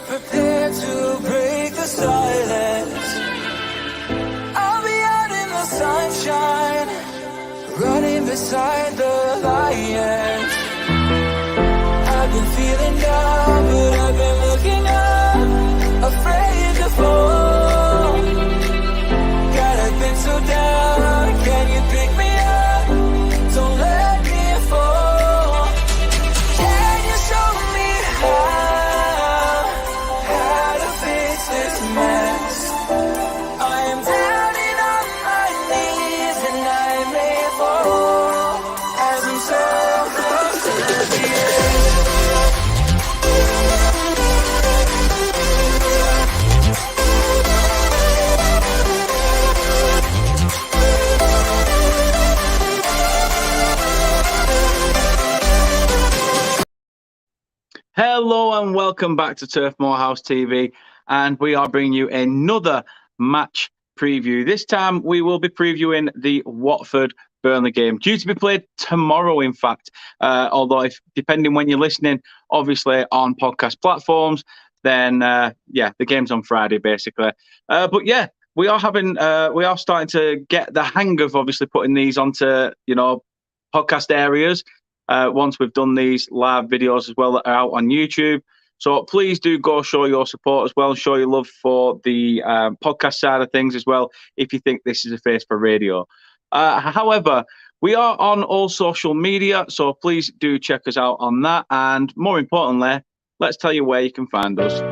prepared to break the silence. I'll be out in the sunshine, running beside the lions. I've been feeling down, but I've been looking up, afraid to fall. God, I've been so down, can you pick me up? Don't let me fall. Can you show me how to fix this mess? I am down and on my knees and I may fall as I'm so close to the end. Hello and welcome back to Turf Moorhouse TV, and we are bringing you another match preview. This time we will be previewing the Watford Burnley game, due to be played tomorrow, in fact. Although, if depending when you're listening, obviously on podcast platforms, then the game's on Friday basically. But yeah, we are starting to get the hang of obviously putting these onto podcast areas. Once we've done these live videos as well that are out on YouTube. So please do go show your support as well, show your love for the podcast side of things as well, if you think this is a face for radio. However, we are on all social media, so please do check us out on that. And more importantly, let's tell you where you can find us.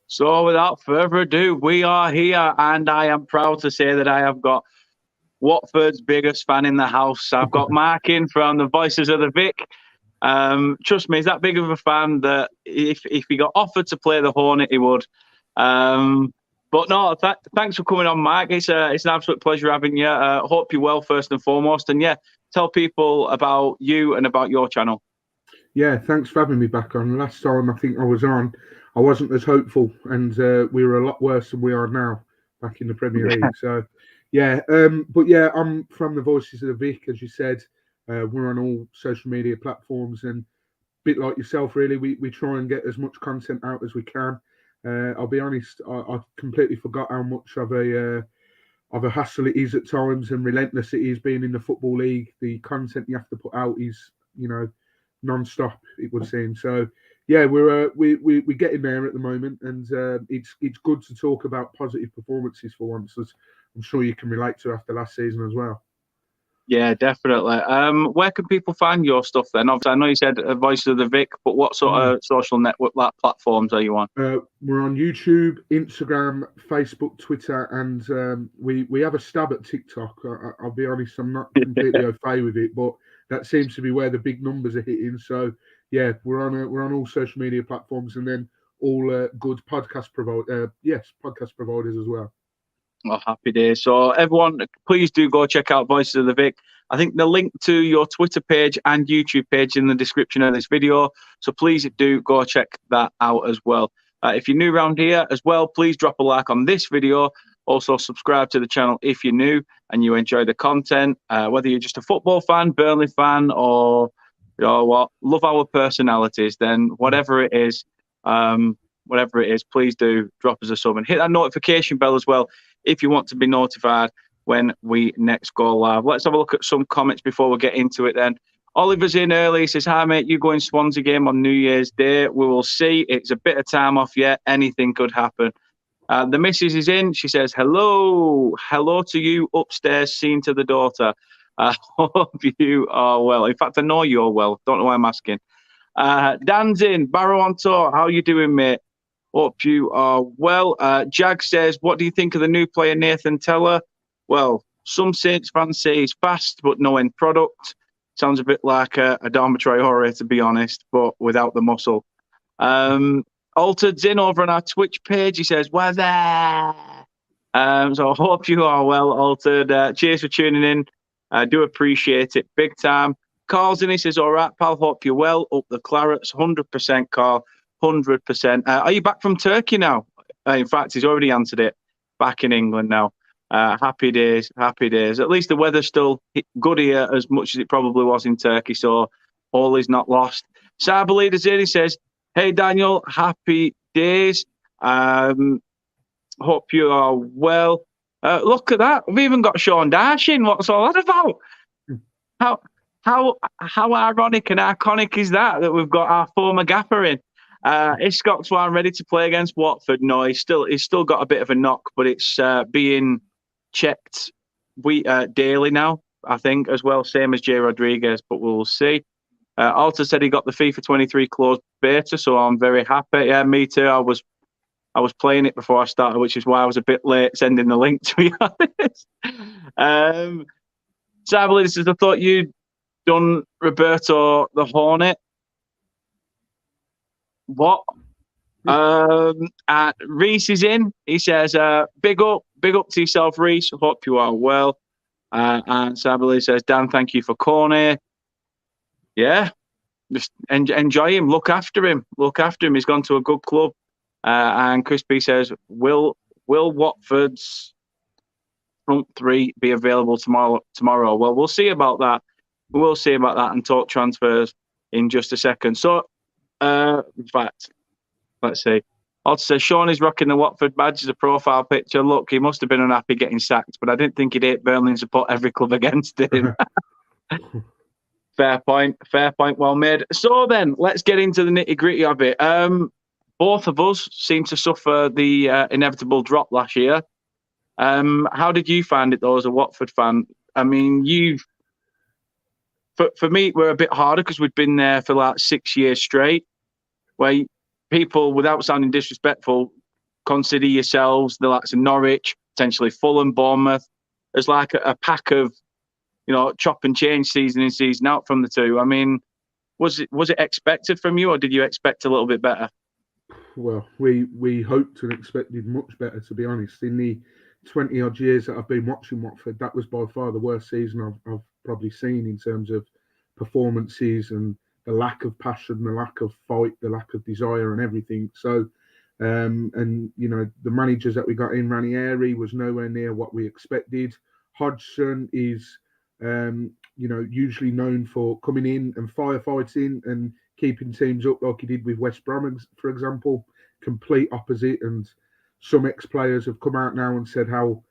So without further ado, we are here, and I am proud to say that I have got Watford's biggest fan in the house. I've got Mark in from the Voices of the Vic. Trust me, he's that big of a fan that if he got offered to play the Hornet, he would. But no, thanks for coming on, Mark. It's an absolute pleasure having you. Hope you're well, first and foremost. And yeah, tell people about you and about your channel. Yeah, thanks for having me back on. Last time I think I was on, I wasn't as hopeful, and we were a lot worse than we are now back in the Premier League. So, yeah, but yeah, I'm from the Voices of the Vic, as you said. We're on all social media platforms, and a bit like yourself, really, we try and get as much content out as we can. I'll be honest, I completely forgot how much of a hassle it is at times, and relentless it is being in the Football League. The content you have to put out is, non-stop, it would seem. So, yeah, we're getting there at the moment, and it's good to talk about positive performances for once, as I'm sure you can relate to after last season as well. Yeah, definitely. Where can people find your stuff then? Obviously, I know you said Voices of the Vic, but what sort of social network platforms are you on? We're on YouTube, Instagram, Facebook, Twitter, and we have a stab at TikTok. I'll be honest, I'm not completely au fait with it, but that seems to be where the big numbers are hitting. So, yeah, we're on all social media platforms, and then all good podcast providers as well. Oh, happy days. So everyone, please do go check out Voices of the Vic. I think the link to your Twitter page and YouTube page in the description of this video. So please do go check that out as well. If you're new around here as well, please drop a like on this video. Also subscribe to the channel if you're new and you enjoy the content. Whether you're just a football fan, Burnley fan, or love our personalities, then whatever it is, please do drop us a sub and hit that notification bell as well if you want to be notified when we next go live. Let's have a look at some comments before we get into it then. Oliver's in early. He says, hi, mate, you going Swansea game on New Year's Day? We will see. It's a bit of time off yet. Anything could happen. The missus is in. She says, hello. Hello to you upstairs, seen to the daughter. I hope you are well. In fact, I know you're well. Don't know why I'm asking. Dan's in. Barrow on tour. How you doing, mate? Hope you are well. Jag says, what do you think of the new player, Nathan Teller? Well, some Saints fans say he's fast, but no end product. Sounds a bit like a Adama Traore, to be honest, but without the muscle. Altered's in over on our Twitch page. He says, we're there. So I hope you are well, Altered. Cheers for tuning in. I do appreciate it big time. Carl's in. He says, all right, pal, hope you're well. Up the Clarets, 100%, Carl, 100%. Are you back from Turkey now? In fact, he's already answered it. Back in England now. Happy days, happy days. At least the weather's still good here as much as it probably was in Turkey, so all is not lost. Cyber Leader's in. He says, hey, Daniel, happy days. Hope you are well. Look at that. We've even got Sean Darsh in. What's all that about? How ironic and iconic is that we've got our former gaffer in? Is Scott Swan ready to play against Watford? No, he's still got a bit of a knock, but it's being checked daily now, I think, as well, same as Jay Rodriguez, but we'll see. Alta said he got the FIFA 23 closed beta, so I'm very happy. Yeah, me too. I was playing it before I started, which is why I was a bit late sending the link, to be honest. Cyberly says, I thought you'd done Roberto the Hornet. What? Reese is in. He says, big up to yourself, Reese. Hope you are well. And Cyberly says, Dan, thank you for Corney. Yeah, just enjoy him. Look after him. He's gone to a good club. And Crispy says, will Watford's front three be available tomorrow? Well, we'll see about that. We'll see about that and talk transfers in just a second. So, in fact, let's see. Also says, Sean is rocking the Watford badge as a profile picture. Look, he must have been unhappy getting sacked, but I didn't think he'd hate Burnley and support every club against him. Fair point. Well made. So then, let's get into the nitty-gritty of it. Both of us seem to suffer the inevitable drop last year. How did you find it, though, as a Watford fan? I mean, for me, we're a bit harder because we'd been there for like 6 years straight, where people, without sounding disrespectful, consider yourselves the likes of Norwich, potentially Fulham, Bournemouth, as like a pack of, chop and change season in, season out from the two. I mean, was it expected from you, or did you expect a little bit better? Well, we hoped and expected much better, to be honest. In the 20-odd years that I've been watching Watford, that was by far the worst season I've probably seen in terms of performances and the lack of passion, the lack of fight, the lack of desire and everything. So, the managers that we got in, Ranieri, was nowhere near what we expected. Hodgson is usually known for coming in and firefighting and keeping teams up like he did with West Brom, for example. Complete opposite. And some ex-players have come out now and said how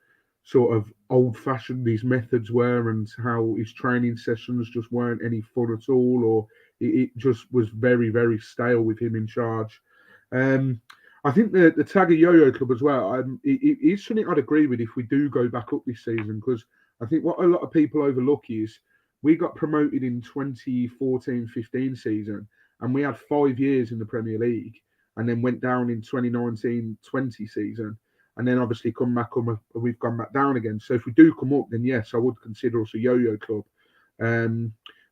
sort of old-fashioned these methods were and how his training sessions just weren't any fun at all, or it just was very, very stale with him in charge. I think the Tagger Yo-Yo Club as well, it is something I'd agree with if we do go back up this season, because I think what a lot of people overlook is we got promoted in 2014-15 season, and we had 5 years in the Premier League, and then went down in 2019-20 season, and then obviously come back up, we've gone back down again. So if we do come up, then yes, I would consider us a yo-yo club.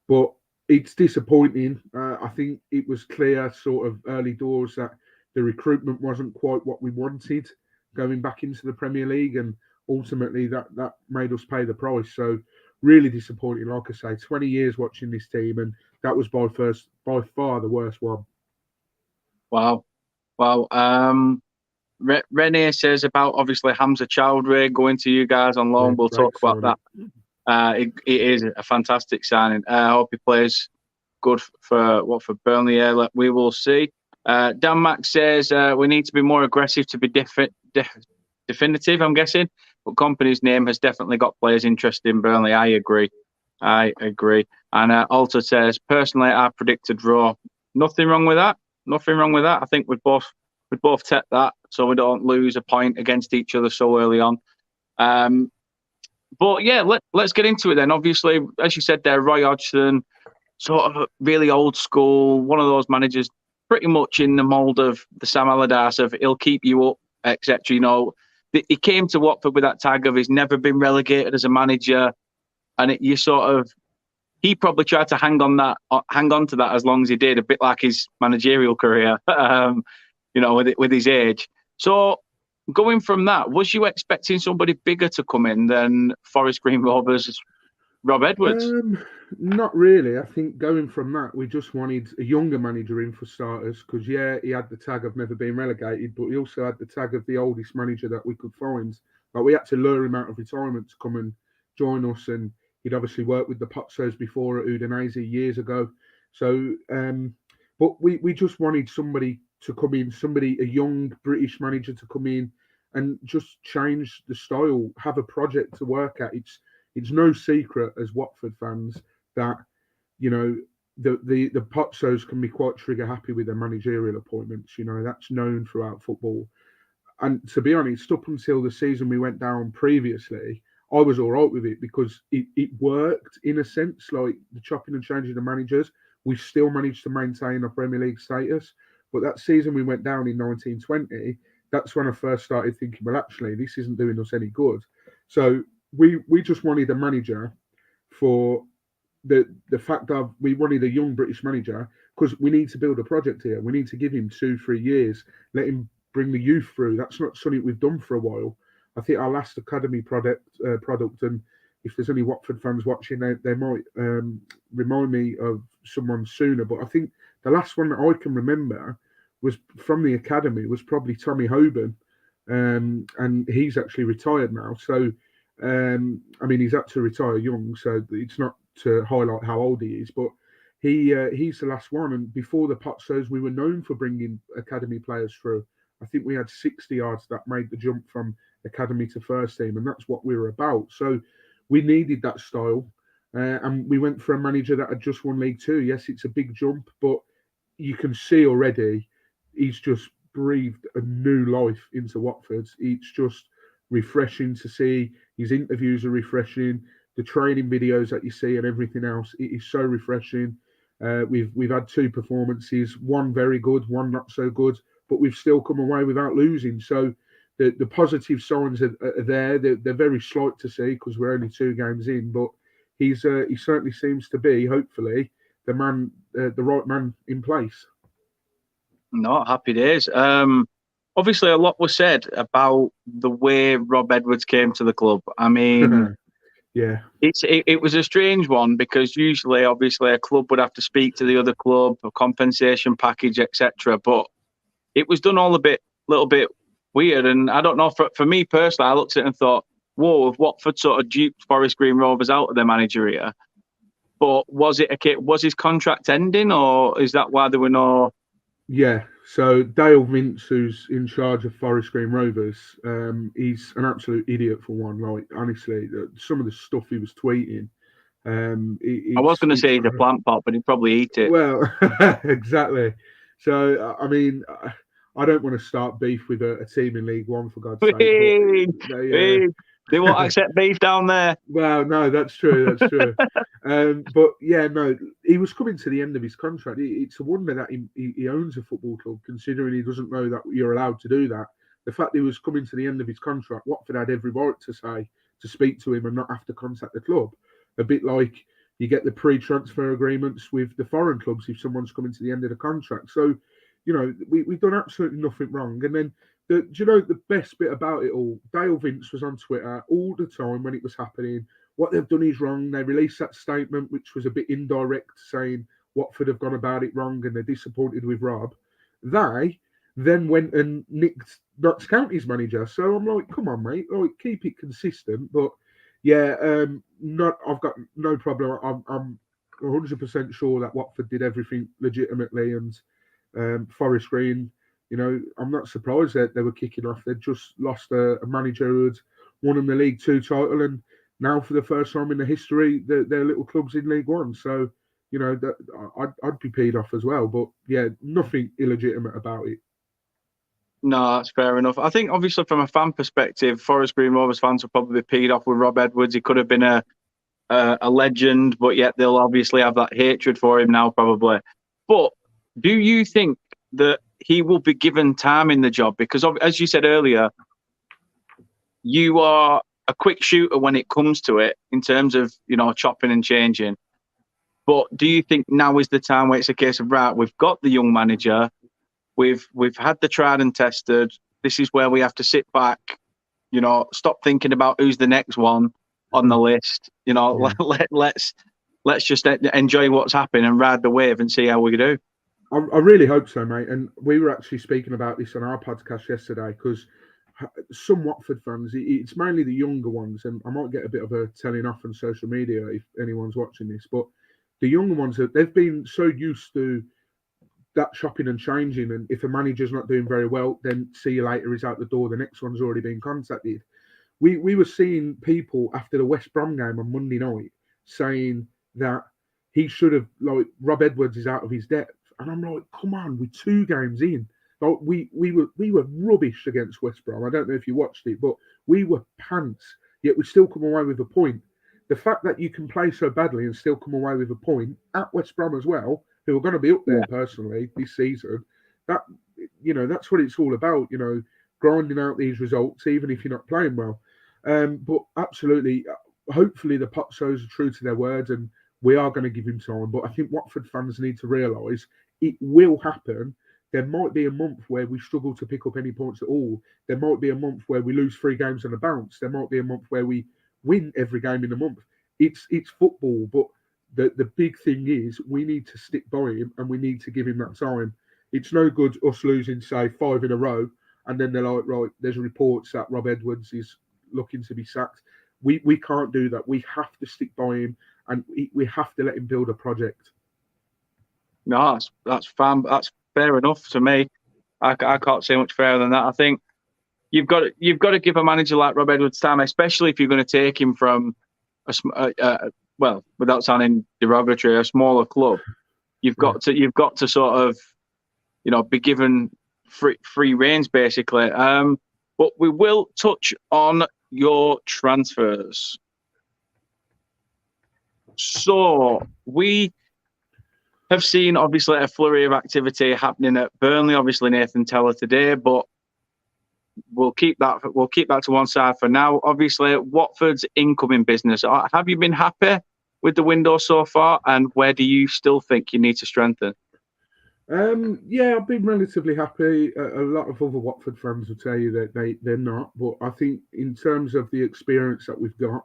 But it's disappointing. I think it was clear sort of early doors that the recruitment wasn't quite what we wanted going back into the Premier League, and ultimately that made us pay the price. So really disappointing. Like I say, 20 years watching this team, and that was by far the worst one. Wow. Rene says about obviously Hamza Chowdhury going to you guys on loan. We'll talk about that. It is a fantastic signing. I hope he plays good for Burnley. Yeah, we will see. Dan Mack says we need to be more aggressive to be definitive, I'm guessing. But Company's name has definitely got players interested in Burnley. I agree. And Alta says, personally, I predict a draw. Nothing wrong with that. I think we'd both take that, so we don't lose a point against each other so early on. But yeah, let's get into it then. Obviously, as you said there, Roy Hodgson, sort of really old school, one of those managers pretty much in the mould of the Sam Allardyce of he'll keep you up, etc. You know, he came to Watford with that tag of he's never been relegated as a manager, and he probably tried to hang on to that as long as he did, a bit like his managerial career, you know, with his age. So going from that, was you expecting somebody bigger to come in than Forest Green Rovers' Rob Edwards? Not really. I think going from that, we just wanted a younger manager in for starters, because he had the tag of never being relegated, but he also had the tag of the oldest manager that we could find. Like, we had to lure him out of retirement to come and join us, and he'd obviously worked with the Pozzos before at Udinese years ago. So, but we just wanted somebody to come in, a young British manager to come in and just change the style, have a project to work at. It's no secret as Watford fans that, you know, the Pozzos can be quite trigger happy with their managerial appointments. You know, that's known throughout football. And to be honest, up until the season we went down previously, I was all right with it because it worked in a sense, like the chopping and changing of managers. We still managed to maintain our Premier League status. But that season we went down in 1920, that's when I first started thinking, well, actually, this isn't doing us any good. So we just wanted a manager for the fact that we wanted a young British manager because we need to build a project here. We need to give him 2-3 years, let him bring the youth through. That's not something we've done for a while. I think our last academy product, and if there's any Watford fans watching, they might remind me of someone sooner. But I think the last one that I can remember was from the academy was probably Tommy Hoban, and he's actually retired now. So, I mean, he's had to retire young, so it's not to highlight how old he is, but he's the last one. And before the Pozzos, we were known for bringing academy players through. I think we had 60 yards that made the jump from academy to first team, and that's what we were about. So we needed that style, and we went for a manager that had just won League Two. Yes, it's a big jump, but you can see already he's just breathed a new life into Watford. It's just refreshing to see. His interviews are refreshing. The training videos that you see and everything else, it is so refreshing. We've had 2 performances, one very good, one not so good, but we've still come away without losing. So the positive signs are there. They're very slight to see because we're only 2 games in, but he certainly seems to be, hopefully, the right man in place. No, happy days. Obviously, a lot was said about the way Rob Edwards came to the club. I mean, yeah, it was a strange one because usually, obviously, a club would have to speak to the other club, a compensation package, etc. But it was done all a little bit weird. And I don't know, for me personally, I looked at it and thought, whoa, if Watford sort of duped Forest Green Rovers out of their manager here. But was his contract ending, or is that why there were no? Yeah, so Dale Vince, who's in charge of Forest Green Rovers, he's an absolute idiot for one. Like, honestly, some of the stuff he was tweeting. I was going to say he's a plant pot, but he'd probably eat it. Well, exactly. So, I mean, I don't want to start beef with a team in League One, for God's sake. They won't accept beef down there. Well, no, that's true. That's true. But yeah, no, he was coming to the end of his contract. It's a wonder that he owns a football club, considering he doesn't know that you're allowed to do that. The fact he was coming to the end of his contract, Watford had every right to speak to him and not have to contact the club. A bit like you get the pre-transfer agreements with the foreign clubs if someone's coming to the end of the contract. So, you know, we've done absolutely nothing wrong. And then, do you know the best bit about it all? Dale Vince was on Twitter all the time when it was happening. What they've done is wrong. They released that statement, which was a bit indirect, saying Watford have gone about it wrong and they're disappointed with Rob. They then went and nicked Notts County's manager. So I'm like, come on, mate, like, keep it consistent. But yeah, I've got no problem. I'm 100% sure that Watford did everything legitimately, and Forest Green, you know, I'm not surprised that they were kicking off. They'd just lost a manager who'd won them the League Two title, and now for the first time in the history, they're little clubs in League One. So, you know, I'd be peed off as well. But yeah, nothing illegitimate about it. No, that's fair enough. I think, obviously, from a fan perspective, Forest Green Rovers fans will probably be peed off with Rob Edwards. He could have been a legend, but yet they'll obviously have that hatred for him now, probably. But do you think that he will be given time in the job? Because, as you said earlier, you are a quick shooter when it comes to it in terms of, chopping and changing. But do you think now is the time where it's a case of, right, we've got the young manager, we've had the tried and tested, this is where we have to sit back, stop thinking about who's the next one on the list, let's just enjoy what's happening and ride the wave and see how we do. I really hope so, mate. And we were actually speaking about this on our podcast yesterday, because some Watford fans, it's mainly the younger ones, and I might get a bit of a telling off on social media if anyone's watching this, but the younger ones, they've been so used to that chopping and changing, and if a manager's not doing very well, then see you later, he's out the door, the next one's already been contacted. We were seeing people after the West Brom game on Monday night saying that he should have, like, Rob Edwards is out of his depth. And I'm like, come on, we're 2 games in. Like, we were rubbish against West Brom. I don't know if you watched it, but we were pants, yet we still come away with a point. The fact that you can play so badly and still come away with a point at West Brom as well, who are going to be up there personally this season, that's what it's all about, grinding out these results, even if you're not playing well. But absolutely, hopefully the Potsos are true to their words and we are going to give him time. But I think Watford fans need to realise it will happen. There might be a month where we struggle to pick up any points at all. There might be a month where we lose 3 games on a bounce. There might be a month where we win every game in a month. It's football, but the big thing is we need to stick by him and we need to give him that time. It's no good us losing, say, 5 in a row, and then they're like, right, there's reports that Rob Edwards is looking to be sacked. We can't do that. We have to stick by him and we have to let him build a project. No, that's fine. That's fair enough to me. I can't say much fairer than that. I think you've got to give a manager like Rob Edwards time, especially if you're going to take him from well, without sounding derogatory, a smaller club. You've got to sort of, be given free reins basically. But we will touch on your transfers. So we have seen obviously a flurry of activity happening at Burnley. Obviously Nathan Teller today, but we'll keep that to one side for now. Obviously Watford's incoming business. Have you been happy with the window so far, and where do you still think you need to strengthen? Yeah, I've been relatively happy. A lot of other Watford fans will tell you that they're not, but I think in terms of the experience that we've got,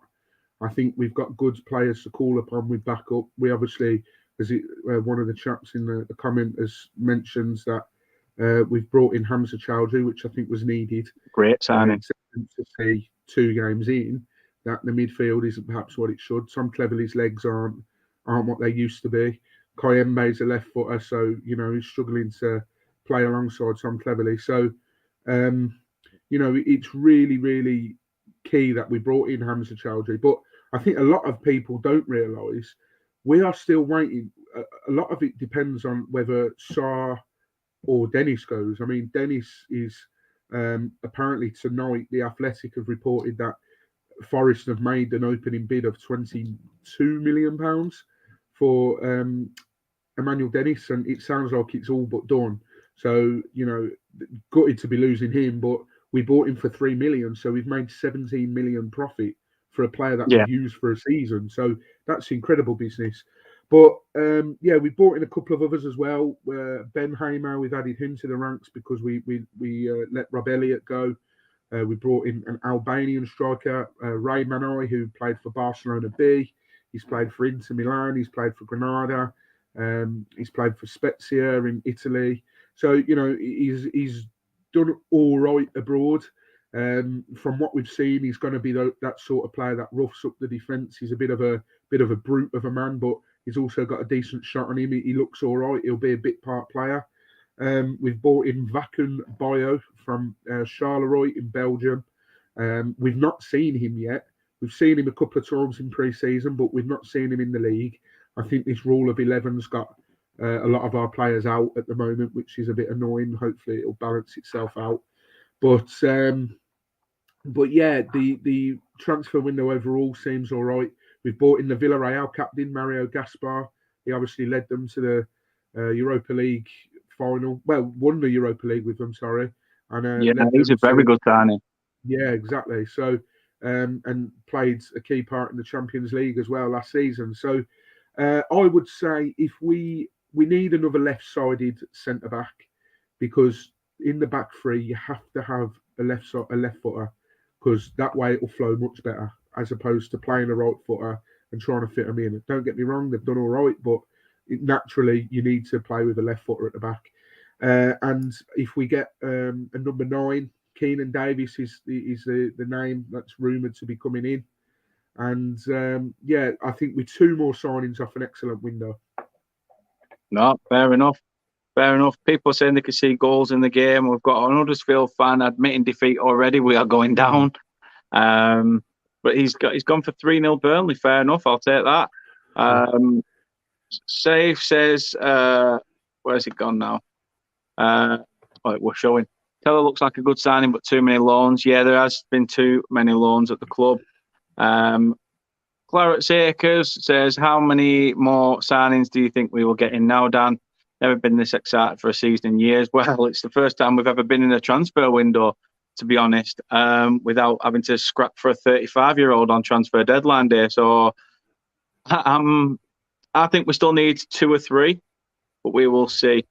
I think we've got good players to call upon with backup. We obviously, as one of the chaps in the comment has mentioned, that we've brought in Hamza Chowdhury, which I think was needed. Great signing. To see 2 games in that the midfield isn't perhaps what it should. Tom Cleverley's legs aren't what they used to be. Kayembe's a left footer, so he's struggling to play alongside Tom Cleverley. So, it's really, really key that we brought in Hamza Chowdhury. But I think a lot of people don't realise we are still waiting. A lot of it depends on whether Sarr or Dennis goes. I mean, Dennis is apparently tonight. The Athletic have reported that Forest have made an opening bid of £22 million for Emmanuel Dennis, and it sounds like it's all but done. So, gutted to be losing him, but we bought him for £3 million, so we've made 17 million profit for a player that we've used for a season. So that's incredible business. But we brought in a couple of others as well. Ben Hamer, we've added him to the ranks because we let Rob Elliott go. We brought in an Albanian striker, Ray Manai, who played for Barcelona B. He's played for Inter Milan. He's played for Granada. He's played for Spezia in Italy. So, he's done all right abroad. From what we've seen, he's going to be that sort of player that roughs up the defence. He's a bit of a brute of a man, but he's also got a decent shot on him. He looks all right. He'll be a bit part player. We've bought in Vakun Bio from Charleroi in Belgium. We've not seen him yet. We've seen him a couple of times in pre-season, but we've not seen him in the league. I think this rule of 11's got a lot of our players out at the moment, which is a bit annoying. Hopefully it'll balance itself out. But yeah, the transfer window overall seems all right. We've bought in the Villarreal captain, Mario Gaspar. He obviously led them to the Europa League final. Well, won the Europa League with them, sorry. And Yeah, led he's them a very good signing. Yeah, exactly. So, and played a key part in the Champions League as well last season. So, I would say if we need another left-sided centre back, because in the back three you have to have a left footer, because that way it will flow much better as opposed to playing a right footer and trying to fit them in. Don't get me wrong, they've done all right, but naturally you need to play with a left footer at the back. And if we get a number 9, Keenan Davis is the name that's rumoured to be coming in. And I think with 2 more signings off an excellent window. No, fair enough. Fair enough. People are saying they can see goals in the game. We've got an Huddersfield fan admitting defeat already. We are going down. But he's gone for 3-0 Burnley. Fair enough. I'll take that. Safe says, where's it gone now? We're showing. Teller looks like a good signing, but too many loans. Yeah, there has been too many loans at the club. Clarence Akers says, how many more signings do you think we will get in now, Dan? Never been this excited for a season in years. Well, it's the first time we've ever been in a transfer window, to be honest, without having to scrap for a 35-year-old on transfer deadline day. So I think we still need 2 or 3, but we will see.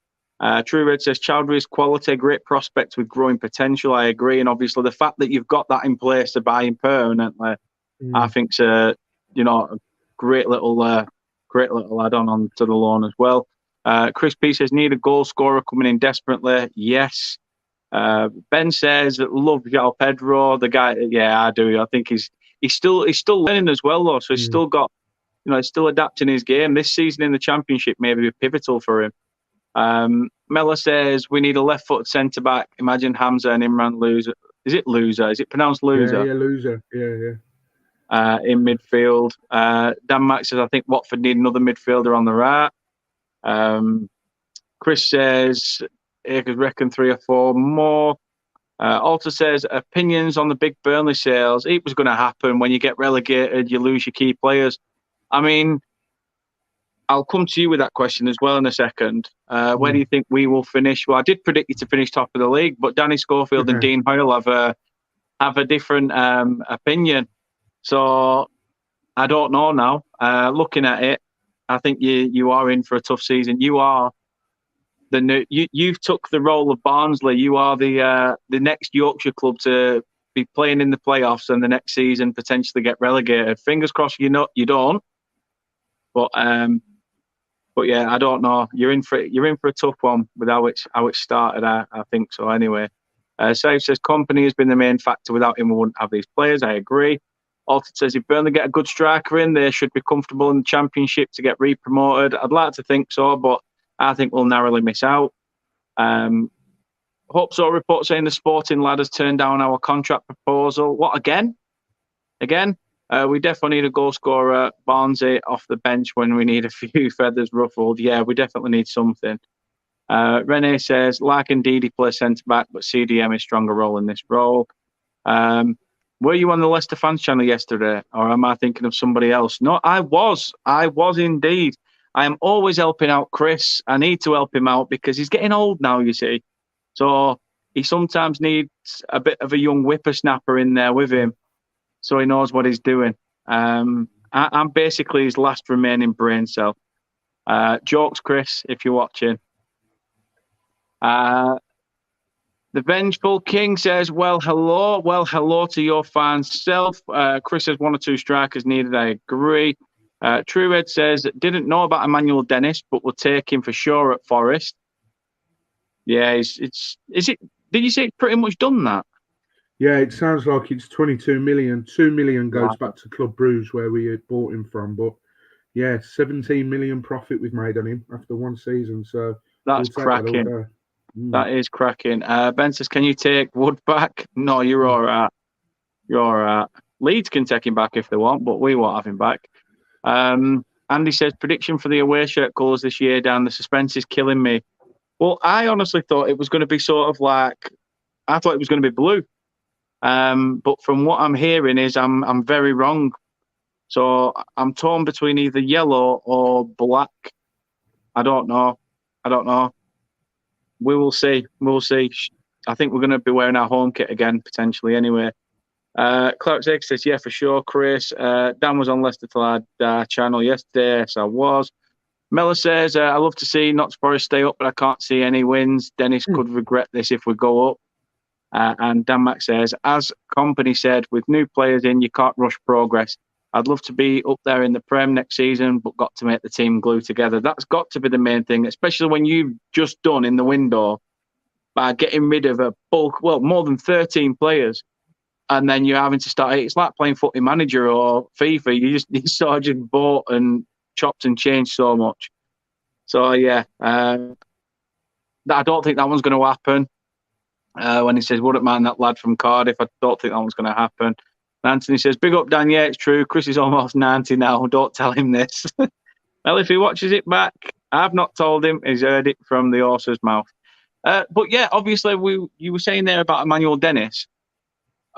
True Red says, Chowdhury's quality, great prospect with growing potential. I agree. And obviously the fact that you've got that in place to buy him permanently, I think's a great little add-on to the loan as well. Chris P says, need a goal scorer coming in desperately. Yes. Ben says, love João Pedro. The guy, yeah, I do. I think he's still learning as well, though. So he's still got, he's still adapting his game. This season in the Championship may be pivotal for him. Mella says, we need a left-footed centre-back. Imagine Hamza and Imran Loser. Is it Loser? Is it pronounced Loser? Yeah, Loser. Yeah. In midfield. Dan Max says, I think Watford need another midfielder on the right. Chris says, I could reckon 3 or 4 more. Alter says, opinions on the big Burnley sales. It was going to happen. When you get relegated, you lose your key players. I mean, I'll come to you with that question as well in a second. Where do you think we will finish? Well, I did predict you to finish top of the league, but Danny Schofield and Dean Hoyle have a different opinion. So I don't know now. Looking at it, I think you are in for a tough season. You are you've took the role of Barnsley. You are the next Yorkshire club to be playing in the playoffs and the next season potentially get relegated. Fingers crossed you don't. But yeah, I don't know. You're in for a tough one with how it started. I think so. Anyway, Safe says company has been the main factor. Without him, we wouldn't have these players. I agree. Alton says if Burnley get a good striker in, they should be comfortable in the Championship to get re-promoted. I'd like to think so, but I think we'll narrowly miss out. Hope so. Report saying the Sporting lad has turned down our contract proposal. What again? We definitely need a goal scorer. Barnsley off the bench when we need a few feathers ruffled. Yeah, we definitely need something. Rene says, like indeed he plays centre-back, but CDM is stronger role in this role. Were you on the Leicester fans channel yesterday, or am I thinking of somebody else? No, I was indeed. I am always helping out Chris. I need to help him out because he's getting old now, you see. So he sometimes needs a bit of a young whippersnapper in there with him so he knows what he's doing. I'm basically his last remaining brain cell. Jokes, Chris, if you're watching. The Vengeful King says, well, hello to your fans self. Chris says 1 or 2 strikers needed. I agree. True Red says, didn't know about Emmanuel Dennis, but will take him for sure at Forest. Yeah, is it? Did you say it's pretty much done that? Yeah, it sounds like it's 22 million. 2 million goes back to Club Bruges where we had bought him from. But yeah, 17 million profit we've made on him after 1 season. So that's cracking. That is cracking. Ben says, can you take Wood back? No, you're all right. You're all right. Leeds can take him back if they want, but we won't have him back. Andy says, prediction for the away shirt colours this year, Dan. The suspense is killing me. Well, I honestly thought it was going to be sort of like, I thought it was going to be blue. But from what I'm hearing is I'm very wrong. So I'm torn between either yellow or black. I don't know. we will see. We'll see. I think we're going to be wearing our home kit again, potentially, anyway. Clark X says, yeah, for sure, Chris. Dan was on Leicester Till I channel yesterday. Yes, I was. Mella says, I love to see Notts Forest stay up, but I can't see any wins. Dennis could regret this if we go up. And Dan Mack says, as Company said, with new players in, you can't rush progress. I'd love to be up there in the Prem next season, but got to make the team glue together. That's got to be the main thing, especially when you've just done in the window by getting rid of a bulk, well, more than 13 players. And then you're having to start. It's like playing Footy Manager or FIFA. You sort of just bought and chopped and changed so much. So yeah, I don't think that one's going to happen. When he says, "Wouldn't mind that lad from Cardiff," I don't think that one's going to happen. And Anthony says, "Big up, Dan. Yeah, it's true. Chris is almost 90 now. Don't tell him this." Well, if he watches it back, I've not told him. He's heard it from the horse's mouth. But yeah, obviously, you were saying there about Emmanuel Dennis.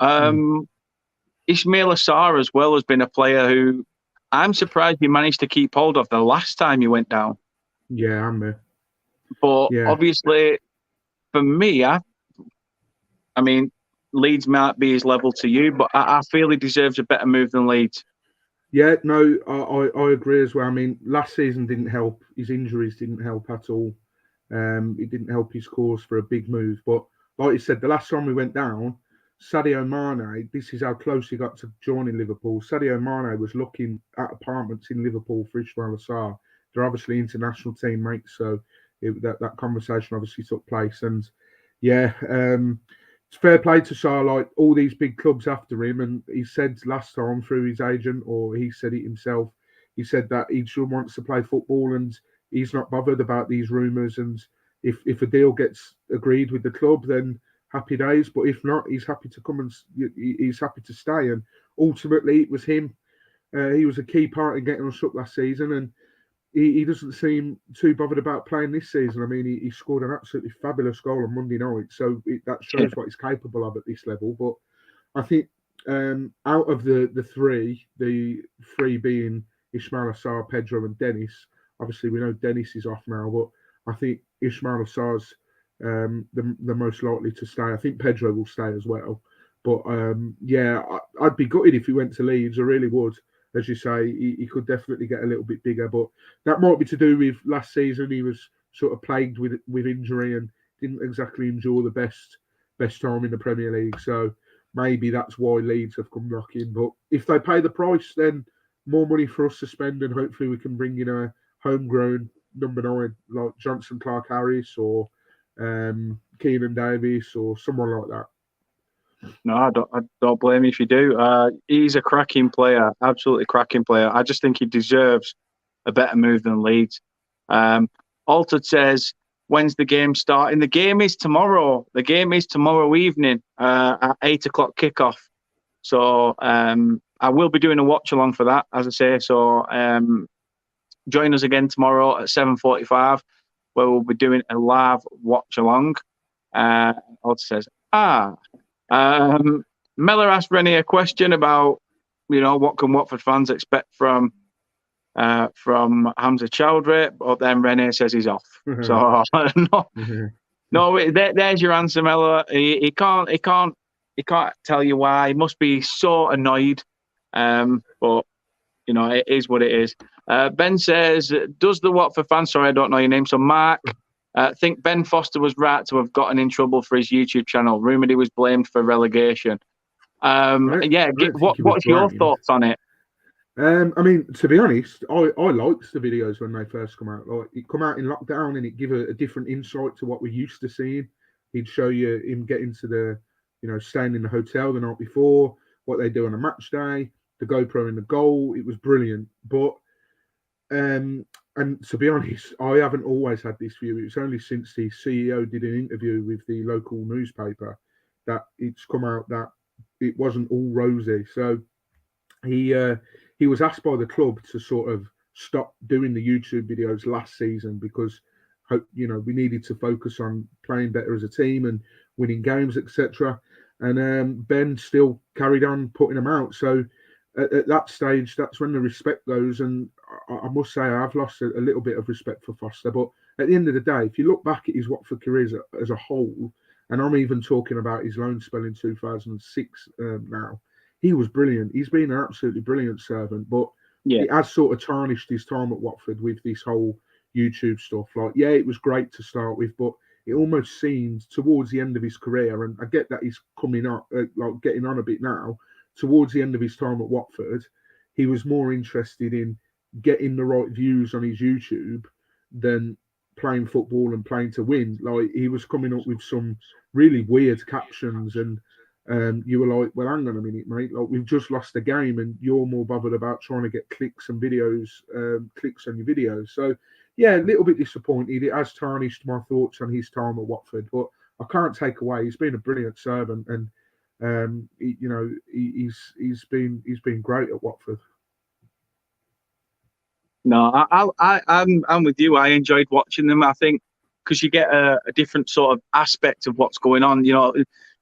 Ismail Assar as well has been a player who I'm surprised you managed to keep hold of the last time you went down. Yeah, I'm there. But obviously, for me, I mean, Leeds might be his level to you, but I feel he deserves a better move than Leeds. Yeah, no, I agree as well. I mean, last season didn't help. His injuries didn't help at all. It didn't help his cause for a big move. But like you said, the last time we went down, Sadio Mane, this is how close he got to joining Liverpool. Sadio Mane was looking at apartments in Liverpool for Ismail Assar. They're obviously international teammates, so that conversation obviously took place. And yeah, it's fair play to Sarr, like all these big clubs after him. And he said last time through his agent, or he said it himself, he said that he just wants to play football and he's not bothered about these rumours. And if a deal gets agreed with the club, then happy days. But if not, he's happy to come and he's happy to stay. And ultimately, it was him. He was a key part in getting us up last season, and he doesn't seem too bothered about playing this season. I mean, he scored an absolutely fabulous goal on Monday night, so that shows what he's capable of at this level. But I think out of the three being Ismail Assar, Pedro, and Dennis. Obviously, we know Dennis is off now, but I think Ismail Assar's the most likely to stay. I think Pedro will stay as well. But yeah, I'd be gutted if he went to Leeds. I really would. As you say, he could definitely get a little bit bigger, but that might be to do with last season. He was sort of plagued with injury and didn't exactly enjoy the best time in the Premier League. So maybe that's why Leeds have come knocking. But if they pay the price, then more money for us to spend, and hopefully we can bring in a homegrown number 9 like Johnson Clark-Harris or Keenan Davis or someone like that. No, I don't blame you if you do. He's a cracking player, absolutely cracking player. I just think he deserves a better move than Leeds. Altered says, when's the game starting? The game is tomorrow. The game is tomorrow evening at 8 o'clock kickoff. So I will be doing a watch along for that, as I say. So join us again tomorrow at 7:45, where we'll be doing a live watch along. Altered says, Miller asked Rennie a question about, what can Watford fans expect from Hamza Chowdhury, but then Rennie says he's off. So there's your answer, Miller. He can't tell you why. He must be so annoyed. But it is what it is. Ben says, does the Watford fan, sorry, I don't know your name, so Mark, think Ben Foster was right to have gotten in trouble for his YouTube channel? Rumoured he was blamed for relegation. What's your thoughts on it? I mean, to be honest, I liked the videos when they first come out. Like, it come out in lockdown and it give a different insight to what we're used to seeing. He'd show you him getting to the, staying in the hotel the night before, what they do on a match day, the GoPro in the goal. It was brilliant. But and to be honest, I haven't always had this view. It was only since the CEO did an interview with the local newspaper that it's come out that it wasn't all rosy. So he was asked by the club to sort of stop doing the YouTube videos last season because we needed to focus on playing better as a team and winning games, etc. And Ben still carried on putting them out. So at that stage, that's when the respect goes. And I must say I've lost a little bit of respect for Foster. But at the end of the day, if you look back at his Watford career as a whole, and I'm even talking about his loan spell in 2006 now, he was brilliant. He's been an absolutely brilliant servant, but it has sort of tarnished his time at Watford with this whole YouTube stuff. Like, yeah, it was great to start with, but it almost seemed towards the end of his career, and I get that he's coming up, like getting on a bit now, towards the end of his time at Watford, he was more interested in getting the right views on his YouTube than playing football and playing to win. Like, he was coming up with some really weird captions, and you were like, well, hang on a minute, mate. Like, we've just lost the game, and you're more bothered about trying to get clicks and videos, clicks on your videos. So, yeah, a little bit disappointed. It has tarnished my thoughts on his time at Watford, but I can't take away he's been a brilliant servant, and he's been great at Watford. No, I'm with you. I enjoyed watching them. I think because you get a different sort of aspect of what's going on. You know,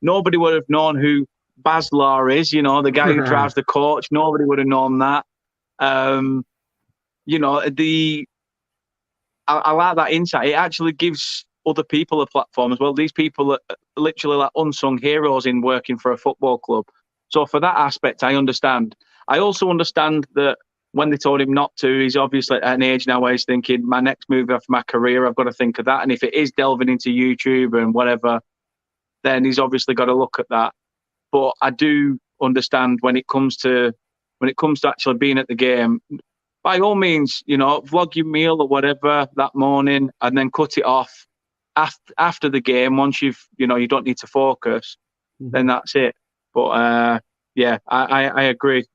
nobody would have known who Baz Law is. You know, the guy who drives the coach. Nobody would have known that. You know, I like that insight. It actually gives other people a platform as well. These people are literally like unsung heroes in working for a football club. So for that aspect, I understand. I also understand that when they told him not to, he's obviously at an age now where he's thinking, my next move after my career, I've got to think of that. And if it is delving into YouTube and whatever, then he's obviously got to look at that. But I do understand when it comes to actually being at the game, by all means, you know, vlog your meal or whatever that morning and then cut it off after the game. Once you don't need to focus, then that's it. But yeah, I agree.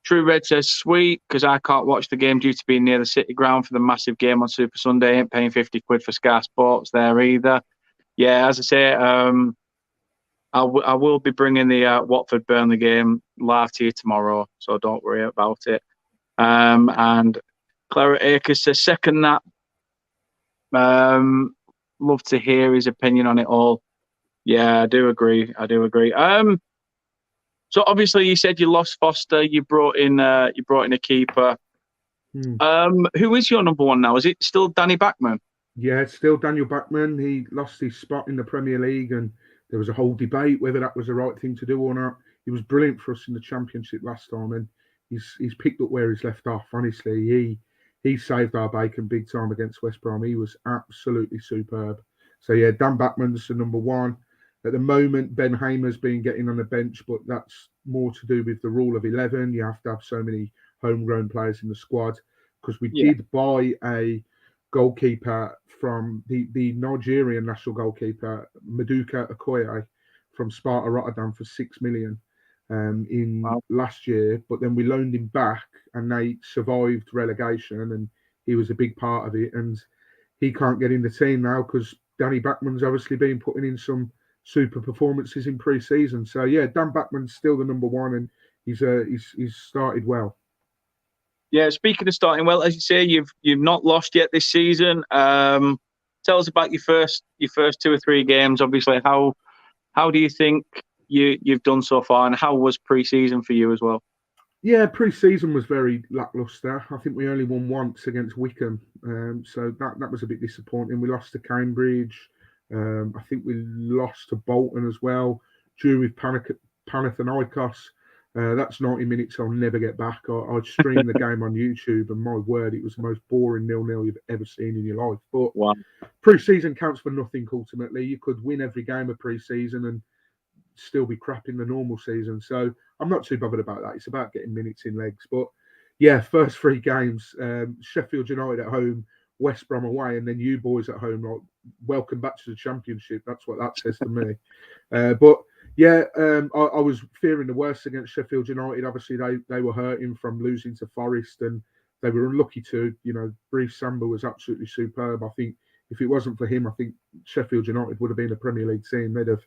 True Red says, sweet, because I can't watch the game due to being near the City Ground for the massive game on Super Sunday. Ain't paying 50 quid for Sky Sports there either. Yeah, as I say, I will be bringing the Watford Burnley game live to you tomorrow, so don't worry about it. And Clara Akers says, second that. Love to hear his opinion on it all. Yeah, I do agree. So obviously you said you lost Foster, you brought in a keeper. Who is your number one now? Is it still Danny Backman? Yeah, it's still Daniel Backman. He lost his spot in the Premier League, and there was a whole debate whether that was the right thing to do or not. He was brilliant for us in the Championship last time, and he's picked up where he's left off. Honestly, he saved our bacon big time against West Brom. He was absolutely superb. So yeah, Dan Backman's the number one. At the moment, Ben Hamer's been getting on the bench, but that's more to do with the rule of 11. You have to have so many homegrown players in the squad, because we did buy a goalkeeper from the Nigerian national goalkeeper, Maduka Okoye, from Sparta Rotterdam for 6 million last year. But then we loaned him back, and they survived relegation, and he was a big part of it. And he can't get in the team now because Danny Backman's obviously been putting in some super performances in pre-season. So yeah, Dan Backman's still the number one, and he's started well. Yeah, speaking of starting well, as you say, you've not lost yet this season. Tell us about your first 2 or 3 games. Obviously, how do you think you've done so far, and how was pre-season for you as well? Yeah, pre-season was very lacklustre. I think we only won once against Wickham, so that was a bit disappointing. We lost to Cambridge. I think we lost to Bolton as well. Drew with Panathinaikos. That's 90 minutes I'll never get back. I'd stream the game on YouTube, and my word, it was the most boring 0-0 you've ever seen in your life. But wow. Pre-season counts for nothing ultimately. You could win every game of pre-season and still be crap in the normal season. So I'm not too bothered about that. It's about getting minutes in legs. But yeah, first 3 games, Sheffield United at home, West Brom away, and then you boys at home. Like, welcome back to the Championship. That's what that says to me. But yeah, I was fearing the worst against Sheffield United. Obviously, they were hurting from losing to Forest, and they were unlucky to. Brice Samba was absolutely superb. I think if it wasn't for him, I think Sheffield United would have been a Premier League team. They'd have.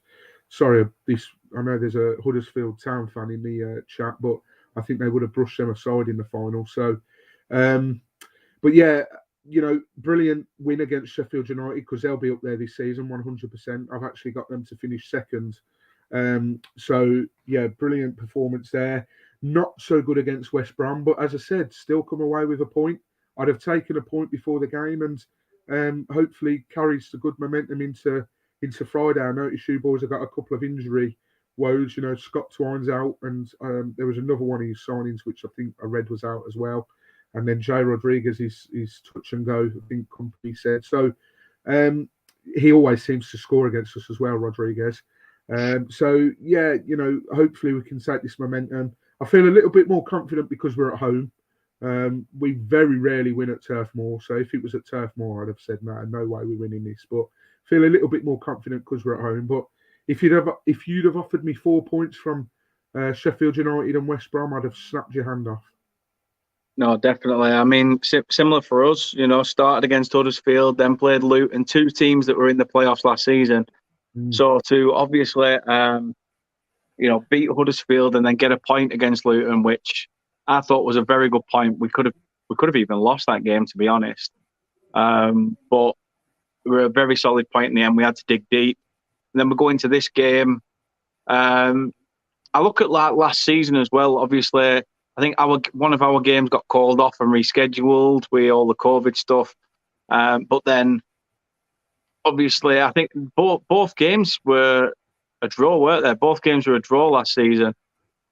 Sorry, I know there's a Huddersfield Town fan in the chat, but I think they would have brushed them aside in the final. So, but yeah, brilliant win against Sheffield United, because they'll be up there this season 100%. I've actually got them to finish second. So yeah, brilliant performance there. not so good against West Brom, but as I said, still come away with a point. I'd have taken a point before the game, and hopefully carries the good momentum into Friday. I noticed you boys have got a couple of injury woes. You know, Scott Twine's out, and there was another one of his signings which I think I read was out as well. And then Jay Rodriguez is touch and go, I think company said. So he always seems to score against us as well, Rodriguez. So yeah, you know, hopefully we can take this momentum. I feel a little bit more confident because we're at home. We very rarely win at Turf Moor, so if it was at Turf Moor, I'd have said no way we're winning this. But feel a little bit more confident because we're at home. But if you'd have offered me 4 points from Sheffield United and West Brom, I'd have snapped your hand off. No, definitely. I mean, similar for us. You know, started against Huddersfield, then played Luton, two teams that were in the playoffs last season. So to obviously, you know, beat Huddersfield and then get a point against Luton, which I thought was a very good point. We could have even lost that game, to be honest. But we were a very solid point in the end. We had to dig deep. And then we go into this game. I look at like last season as well. Obviously, I think one of our games got called off and rescheduled with all the COVID stuff. But then, obviously, I think both games were a draw, weren't they? Both games were a draw last season.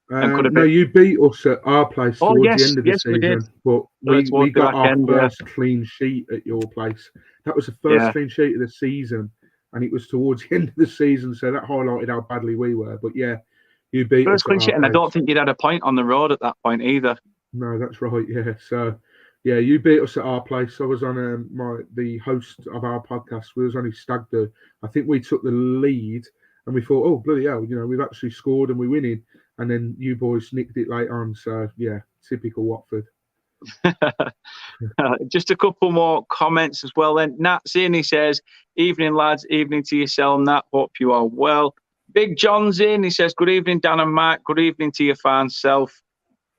No, you beat us at our place towards the end of the season, we did. but we got our first clean sheet at your place. That was the first clean sheet of the season, and it was towards the end of the season, so that highlighted how badly we were. But yeah, you beat us. First clean sheet, and I don't think you'd had a point on the road at that point either. No, that's right. Yeah, so yeah, you beat us at our place. I was on the host of our podcast. We was on his stag do. I think we took the lead, and we thought, oh bloody hell, you know, we've actually scored and we're winning. And then you boys nicked it late on. So, yeah, typical Watford. Just a couple more comments as well. Then Nat's in, he says, evening, lads, evening to yourself, Nat. Hope you are well. Big John's in, he says, good evening, Dan and Matt. Good evening to your fan self.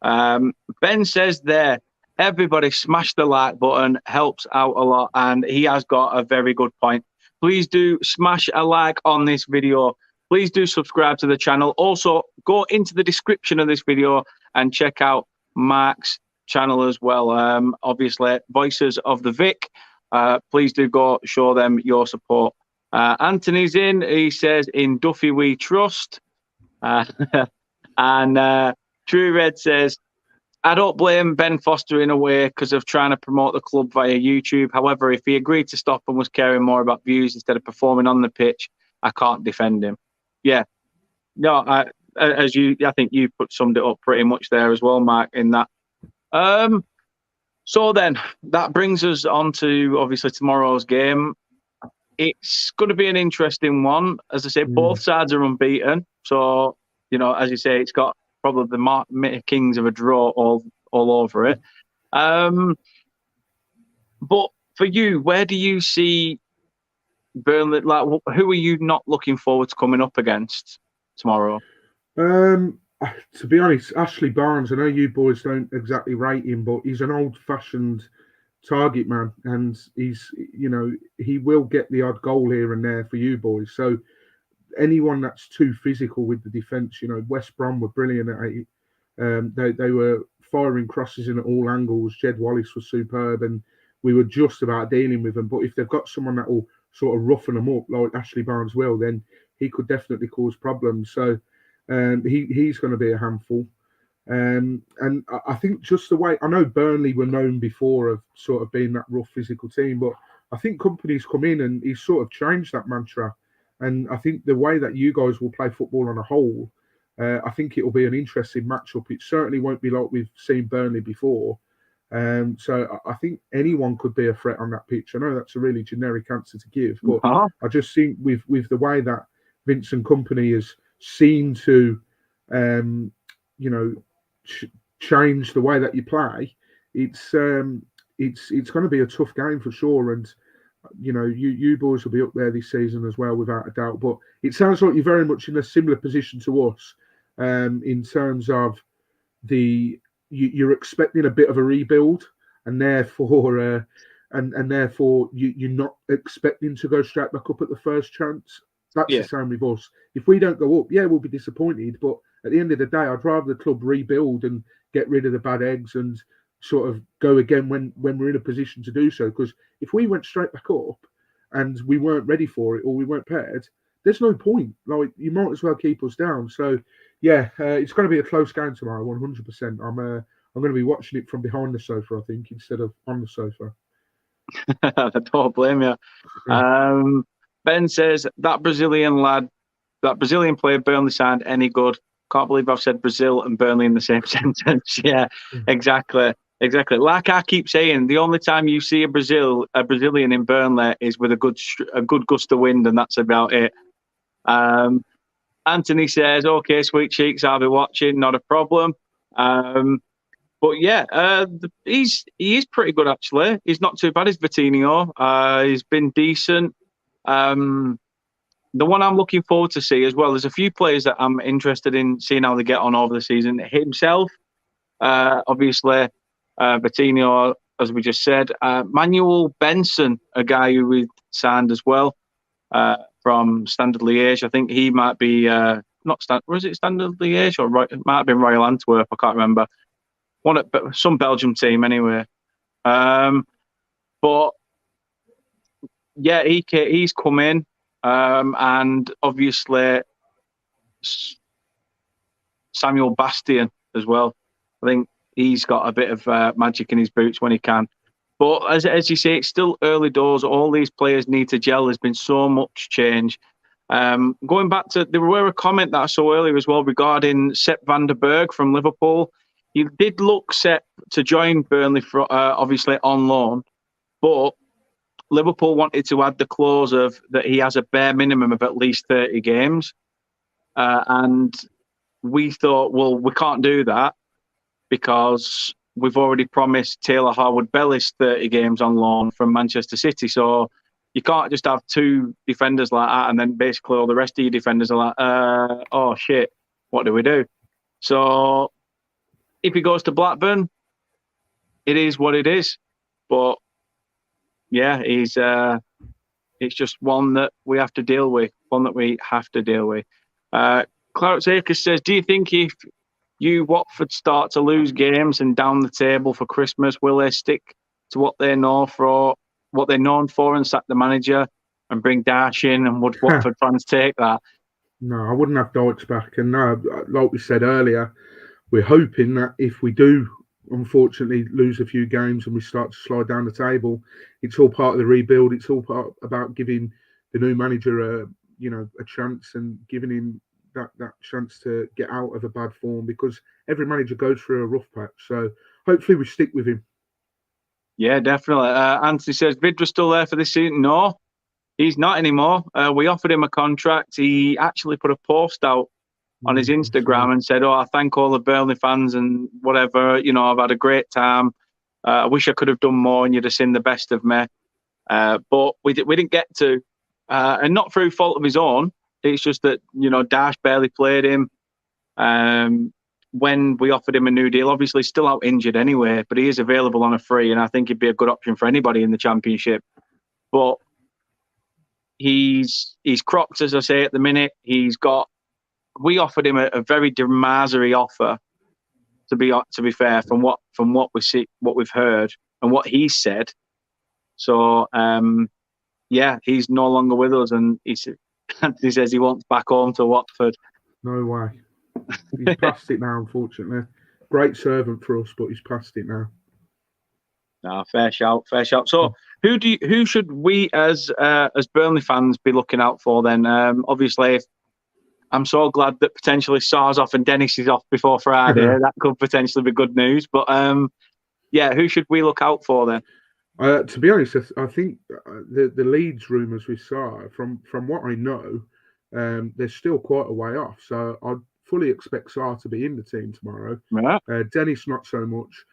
Ben says there, everybody smash the like button, helps out a lot. And he has got a very good point. Please do smash a like on this video. Please do subscribe to the channel. Also, go into the description of this video and check out Mark's channel as well. Obviously, Voices of the Vic. Please do go show them your support. Anthony's in. He says, in Duffy we trust. And True Red says, I don't blame Ben Foster in a way because of trying to promote the club via YouTube. However, if he agreed to stop and was caring more about views instead of performing on the pitch, I can't defend him. Yeah, no, I think you summed it up pretty much there as well, Mark, in that. So then that brings us on to obviously tomorrow's game. It's going to be an interesting one. As I say, both sides are unbeaten. So, you know, as you say, it's got probably the makings of a draw all over it. But for you, where do you see Burnley, like, who are you not looking forward to coming up against tomorrow? To be honest, Ashley Barnes, I know you boys don't exactly rate him, but he's an old-fashioned target man, and he's, you know, he will get the odd goal here and there for you boys. So anyone that's too physical with the defence, you know, West Brom were brilliant at it. They were firing crosses in at all angles. Jed Wallace was superb, and we were just about dealing with them. But if they've got someone that will sort of roughen them up like Ashley Barnes will, then he could definitely cause problems. So he's going to be a handful. And I think just the way, I know Burnley were known before of sort of being that rough physical team, but I think Company's come in and he's sort of changed that mantra. And I think the way that you guys will play football on a whole, I think it will be an interesting matchup. It certainly won't be like we've seen Burnley before. So I think anyone could be a threat on that pitch. I know that's a really generic answer to give, but I just think with the way that Vincent Kompany has seemed to, you know, change the way that you play, it's going to be a tough game for sure. And you know, you boys will be up there this season as well, without a doubt. But it sounds like you're very much in a similar position to us, in terms of you're expecting a bit of a rebuild, and therefore, therefore you're not expecting to go straight back up at the first chance. That's the same with us. If we don't go up, we'll be disappointed. But at the end of the day, I'd rather the club rebuild and get rid of the bad eggs and sort of go again when we're in a position to do so. Because if we went straight back up and we weren't ready for it or we weren't prepared, there's no point. Like, you might as well keep us down. So yeah, it's going to be a close game tomorrow, 100%. I'm going to be watching it from behind the sofa, I think, instead of on the sofa. I don't blame you. Yeah. Ben says that Brazilian player Burnley signed any good. Can't believe I've said Brazil and Burnley in the same sentence. Yeah, exactly. Like I keep saying, the only time you see a Brazilian in Burnley is with a good gust of wind, and that's about it. Anthony says, "Okay, sweet cheeks, I'll be watching. Not a problem." But yeah, he is pretty good actually. He's not too bad. He's Vitinho. He's been decent. The one I'm looking forward to see as well, there's a few players that I'm interested in seeing how they get on over the season. Himself, obviously, Vitinho, as we just said. Manuel Benson, a guy who we signed as well from Standard Liège. I think he might be was it Standard Liège or it might have been Royal Antwerp. I can't remember. Some Belgium team anyway. But yeah, he's come in. And obviously Samuel Bastian as well. I think he's got a bit of magic in his boots when he can. But as you say, it's still early doors. All these players need to gel. There's been so much change. Going back to, there were a comment that I saw earlier as well regarding Sepp van der Berg from Liverpool. He did look set to join Burnley, obviously on loan, but Liverpool wanted to add the clause of that he has a bare minimum of at least 30 games. And we thought, well, we can't do that because we've already promised Taylor Harwood-Bellis 30 games on loan from Manchester City. So you can't just have two defenders like that and then basically all the rest of your defenders are like, oh, shit, what do we do? So if he goes to Blackburn, it is what it is. But yeah, it's just one that we have to deal with. Clarence Akers says, do you think if Watford start to lose games and down the table for Christmas, will they stick to what they're known for and sack the manager and bring Dash in? And would Watford fans take that? No, I wouldn't have Dykes back. And no, like we said earlier, we're hoping that if we do unfortunately lose a few games and we start to slide down the table, it's all part of the rebuild. It's all about giving the new manager a chance and giving him that chance to get out of a bad form, because every manager goes through a rough patch. So hopefully we stick with him. Yeah, definitely. Anthony says, Vidra's still there for this season? No, he's not anymore. We offered him a contract. He actually put a post out on his Instagram and said, I thank all the Burnley fans and whatever, I've had a great time. I wish I could have done more and you'd have seen the best of me. But we didn't get to, and not through fault of his own. It's just that, Dash barely played him when we offered him a new deal. Obviously, he's still out injured anyway, but he is available on a free, and I think he'd be a good option for anybody in the Championship. But he's crocked, as I say, at the minute. We offered him a very demassery offer, to be fair, from what we see, what we've heard, and what he said. So yeah, he's no longer with us, and he says he wants back home to Watford. No way. He's past it now, unfortunately. Great servant for us, but he's past it now. No, fair shout. So, who should we as Burnley fans be looking out for then? Obviously, I'm so glad that potentially Sarr's off and Dennis is off before Friday. That could potentially be good news. But yeah, who should we look out for then? To be honest, I think the Leeds rumours with Sarr, from what I know, they're still quite a way off. So I'd fully expect Sarr to be in the team tomorrow. Yeah. Dennis, not so much.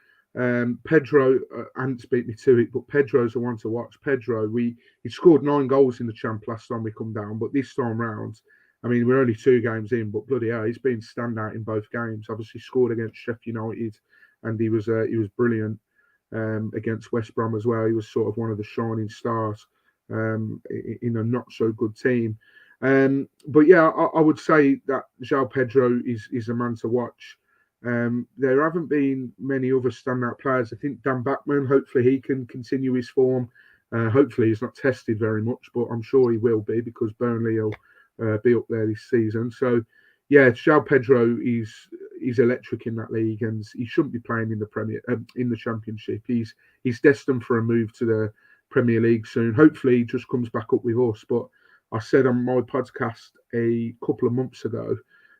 Pedro, Ants beat me to it, but Pedro's the one to watch. Pedro, he scored 9 goals in the Champ last time we come down, but this time round, I mean, we're only 2 games in, but bloody hell, he's been standout in both games. Obviously scored against Sheffield United, and he was brilliant against West Brom as well. He was sort of one of the shining stars in a not so good team. But yeah, I would say that João Pedro is a man to watch. There haven't been many other standout players. I think Dan Bachmann, hopefully he can continue his form. Hopefully he's not tested very much, but I'm sure he will be because Burnley will be up there this season. So yeah, João Pedro is electric in that league, and he shouldn't be playing in the Championship. He's destined for a move to the Premier League soon. Hopefully he just comes back up with us. But I said on my podcast a couple of months ago,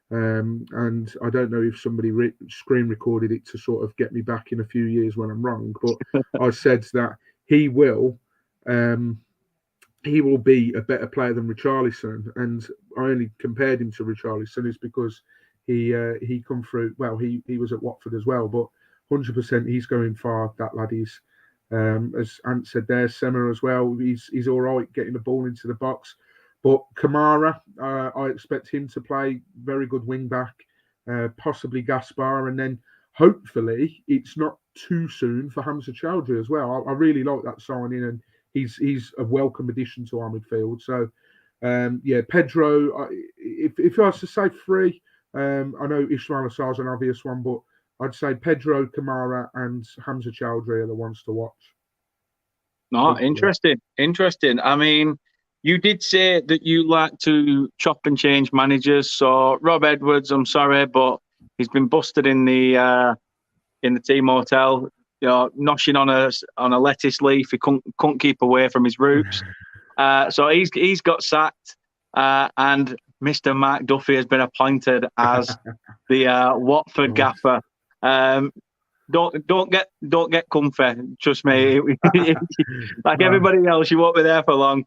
and I don't know if somebody screen recorded it to sort of get me back in a few years when I'm wrong, but I said that he will be a better player than Richarlison, and I only compared him to Richarlison is because he come through. Well, he was at Watford as well, but 100% he's going far. That lad is. As Ant said there, Sema as well. He's all right getting the ball into the box. But Kamara, I expect him to play very good wing back, possibly Gaspar, and then hopefully it's not too soon for Hamza Chowdhury as well. I really like that signing, and he's a welcome addition to our midfield. So yeah, Pedro. If I was to say three, I know Ismail Assar's an obvious one, but I'd say Pedro, Kamara, and Hamza Chowdhury are the ones to watch. No, interesting. I mean, you did say that you like to chop and change managers. So Rob Edwards, I'm sorry, but he's been busted in the team hotel. You know, noshing on a lettuce leaf. He couldn't keep away from his roots. So he's got sacked, and Mr. Mark Duffy has been appointed as the Watford gaffer. Don't get comfy. Trust me. Like everybody else, you won't be there for long.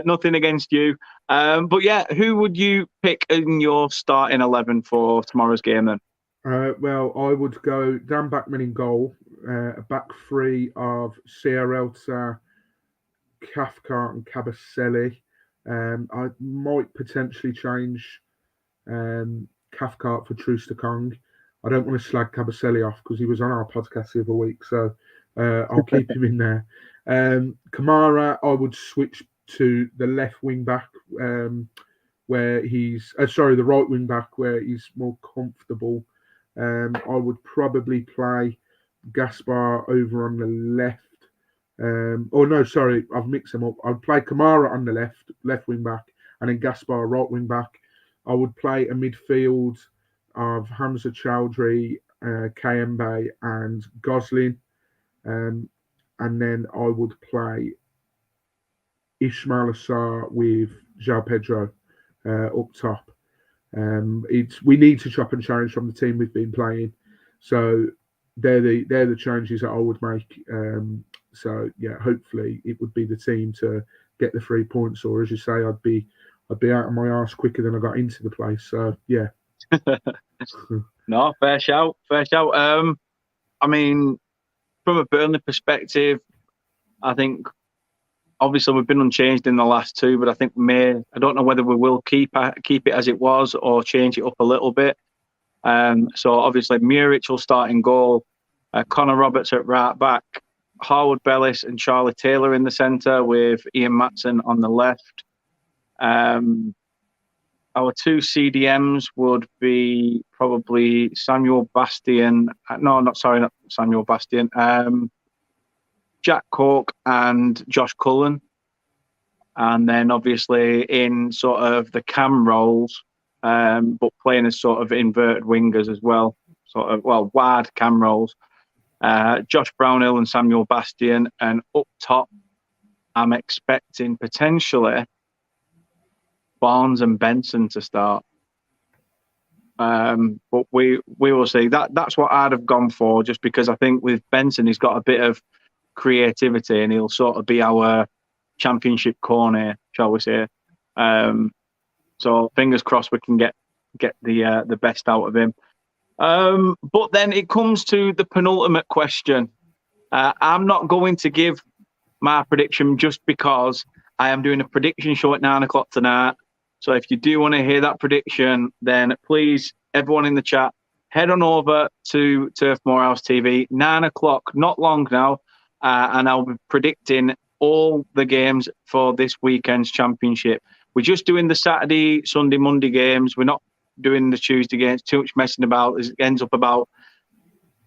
Nothing against you. But yeah, who would you pick in your starting 11 for tomorrow's game then? Well, I would go Dan Bachmann in goal, a back three of Sierralta, Cathcart and Cabaselli. I might potentially change Cathcart for Troost-Ekong. I don't want to slag Cabaselli off because he was on our podcast the other week, so I'll keep him in there. Kamara, I would switch to the left wing back where he's the right wing back where he's more comfortable. I would probably play Gaspar over on the left. I've mixed them up. I'd play Kamara on the left wing back, and then Gaspar right wing back. I would play a midfield of Hamza Chowdhury, Kayembe, and Gosling, and then I would play Ismail Assar with João Pedro up top. We need to chop and change from the team we've been playing, so they're the changes that I would make. So yeah, hopefully it would be the team to get the 3 points, or as you say, I'd be out of my arse quicker than I got into the place. So yeah. No, fair shout. I mean, from a Burnley perspective, I think obviously we've been unchanged in the last two, but I think I don't know whether we will keep it as it was or change it up a little bit. So obviously Muric will start in goal, Connor Roberts at right back, Harwood Bellis and Charlie Taylor in the centre with Ian Matson on the left. Our two CDMs would be probably Samuel Bastian. Not Samuel Bastian. Jack Cork and Josh Cullen. And then obviously in sort of the cam roles, but playing as sort of inverted wingers as well. Wide cam roles. Josh Brownhill and Samuel Bastian. And up top, I'm expecting potentially Barnes and Benson to start. But we will see. That's what I'd have gone for, just because I think with Benson, he's got a bit of creativity and he'll sort of be our championship corner, shall we say. So fingers crossed we can get the best out of him. But then it comes to the penultimate question. I'm not going to give my prediction just because I am doing a prediction show at 9:00 tonight. So if you do want to hear that prediction, then please, everyone in the chat, head on over to Turf Morehouse TV, 9:00, not long now, and I'll be predicting all the games for this weekend's championship. we're just doing the Saturday, Sunday, Monday games. We're not doing the Tuesday games. Too much messing about. It ends up about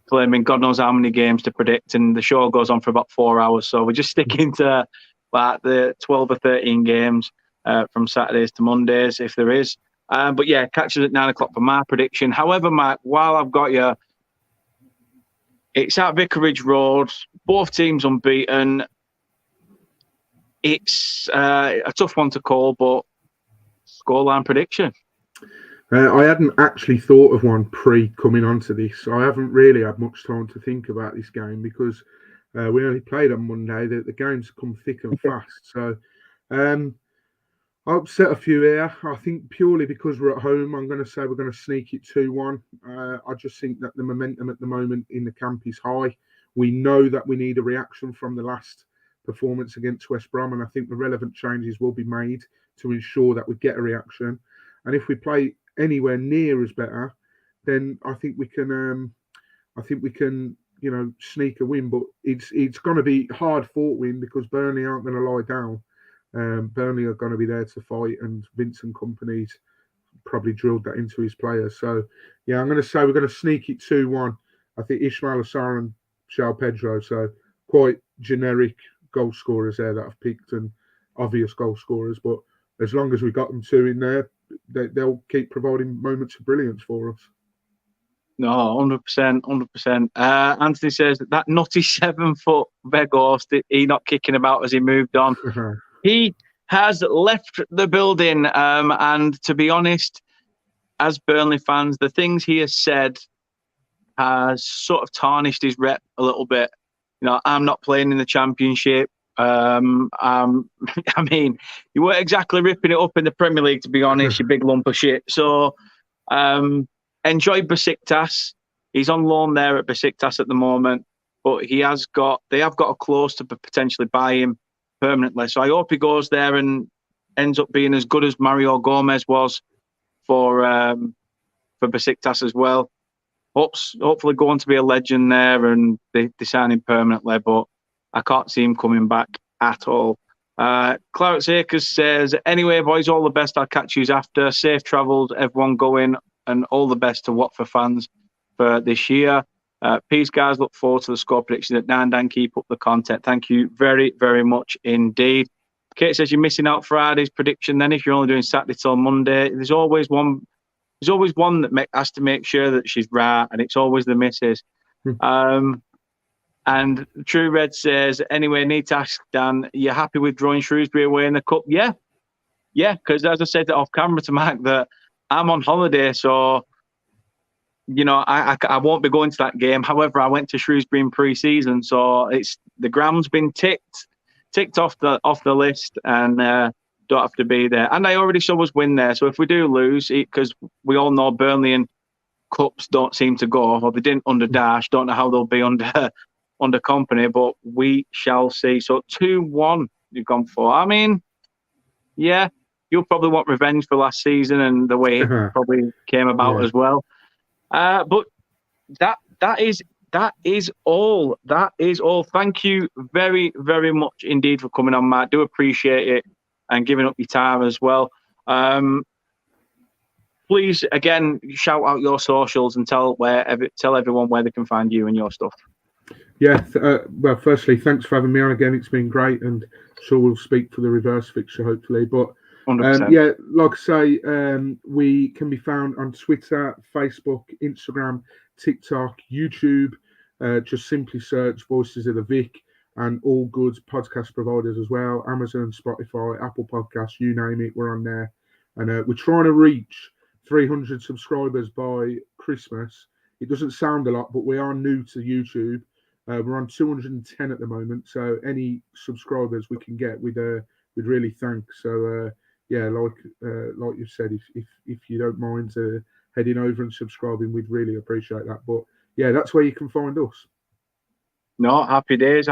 claiming God knows how many games to predict, and the show goes on for about 4 hours. So we're just sticking to like the 12 or 13 games from Saturdays to Mondays, if there is. But yeah, catch us at 9 o'clock for my prediction. However, Mike, while I've got you, it's at Vicarage Road. Both teams unbeaten. It's a tough one to call, but scoreline prediction. I hadn't actually thought of one coming onto this. I haven't really had much time to think about this game because we only played on Monday. The games come thick and fast. So I'll upset a few here. I think purely because we're at home, I'm going to say we're going to sneak it 2-1. I just think that the momentum at the moment in the camp is high. We know that we need a reaction from the last performance against West Brom, and I think the relevant changes will be made to ensure that we get a reaction. And if we play anywhere near as better, then I think we can. Sneak a win. But it's going to be hard fought win because Burnley aren't going to lie down. Burnley are going to be there to fight, and Vincent Kompany's probably drilled that into his players. So yeah, I'm going to say we're going to sneak it 2-1. I think Ismail Assar and João Pedro. So quite generic goal scorers there that I've picked, and obvious goal scorers. But as long as we got them two in there, they'll keep providing moments of brilliance for us. No, 100%, 100%. Anthony says that nutty 7-foot Weghorst, he not kicking about as he moved on. He has left the building, and to be honest, as Burnley fans, the things he has said has sort of tarnished his rep a little bit. You know, I'm not playing in the Championship. I mean, you weren't exactly ripping it up in the Premier League, to be honest, you big lump of shit. So, enjoy Besiktas. He's on loan there at Besiktas at the moment, but they have got a clause to potentially buy him permanently. So I hope he goes there and ends up being as good as Mario Gomez was for Besiktas as well. Hopefully going to be a legend there, and they sign him permanently, but I can't see him coming back at all. Clarence Akers says, anyway, boys, all the best. I'll catch you after. Safe travels, everyone going, and all the best to Watford fans for this year. Peace, guys. Look forward to the score prediction at 9. Dan, keep up the content. Thank you very, very much indeed. Kate says you're missing out Friday's prediction. Then, if you're only doing Saturday till Monday, there's always one that has to make sure that she's right, and it's always the missus. And True Red says, anyway, need to ask Dan, you happy with drawing Shrewsbury away in the cup? Yeah, because as I said off camera to Mike, that I'm on holiday, so you know I won't be going to that game. However, I went to Shrewsbury in pre-season, so it's the ground's been ticked off the list, and don't have to be there. And I already saw us win there, so if we do lose, because we all know Burnley and cups don't seem to go, or they didn't under Dash, don't know how they'll be under Kompany, but we shall see. So 2-1 you've gone for. I mean, yeah, you'll probably want revenge for last season and the way it probably came about as well. But that is all. That is all. Thank you very, very much indeed for coming on, Matt. Do appreciate it and giving up your time as well. Please, again, shout out your socials and tell everyone where they can find you and your stuff. Yeah, well, firstly, thanks for having me on again. It's been great, and sure we'll speak for the reverse fixture, hopefully. But yeah, like I say, we can be found on Twitter, Facebook, Instagram, TikTok, YouTube. Just simply search Voices of the Vic, and all good podcast providers as well. Amazon, Spotify, Apple Podcasts, you name it, we're on there. And we're trying to reach 300 subscribers by Christmas. It doesn't sound a lot, but we are new to YouTube. We're on 210 at the moment, so any subscribers we can get, we'd really thank. So yeah, like you said, if you don't mind heading over and subscribing, we'd really appreciate that. But yeah, that's where you can find us. No, happy days.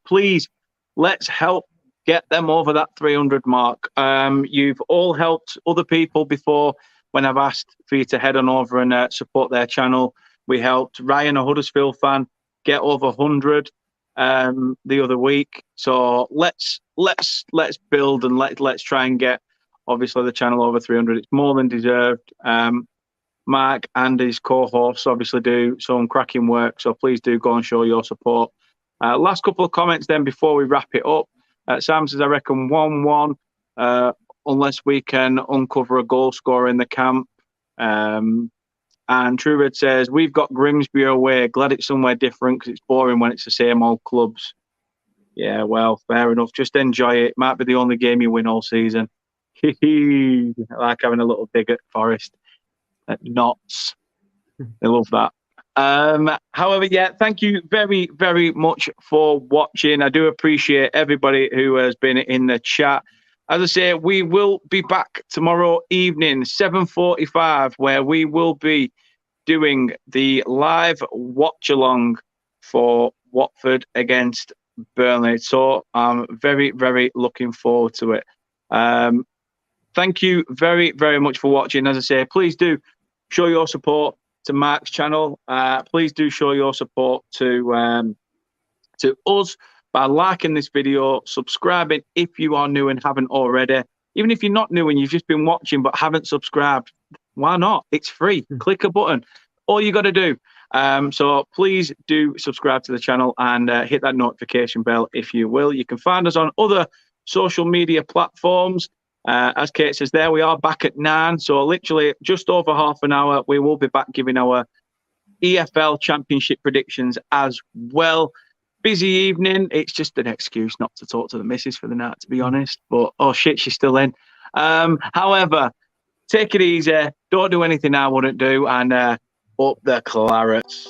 Please, let's help get them over that 300 mark. You've all helped other people before when I've asked for you to head on over and support their channel. We helped Ryan, a Huddersfield fan, get over 100 the other week. So let's build and let's try and get obviously the channel over 300. It's more than deserved. Mark and his co-hosts obviously do some cracking work, so please do go and show your support. Last couple of comments then before we wrap it up. Sam says, I reckon 1-1, unless we can uncover a goal scorer in the camp. And Truebird says, we've got Grimsby away. Glad it's somewhere different because it's boring when it's the same old clubs. Yeah, well, fair enough. Just enjoy it. Might be the only game you win all season. I like having a little dig at Forest. At Notts. I love that. However, yeah, thank you very, very much for watching. I do appreciate everybody who has been in the chat. As I say, we will be back tomorrow evening, 7:45, where we will be doing the live watch-along for Watford against Burnley. So I'm very, very looking forward to it. Thank you very, very much for watching. As I say, please do show your support to Mark's channel. Please do show your support to us by liking this video, subscribing if you are new and haven't already. Even if you're not new and you've just been watching but haven't subscribed, why not? It's free. Click a button. All you got to do. So please do subscribe to the channel and hit that notification bell if you will. You can find us on other social media platforms. As Kate says there, we are back at 9, so literally just over half an hour, we will be back giving our EFL Championship predictions as well. Busy evening. It's just an excuse not to talk to the missus for the night, to be honest. But, oh shit, she's still in. However, take it easy. Don't do anything I wouldn't do, and up the clarets.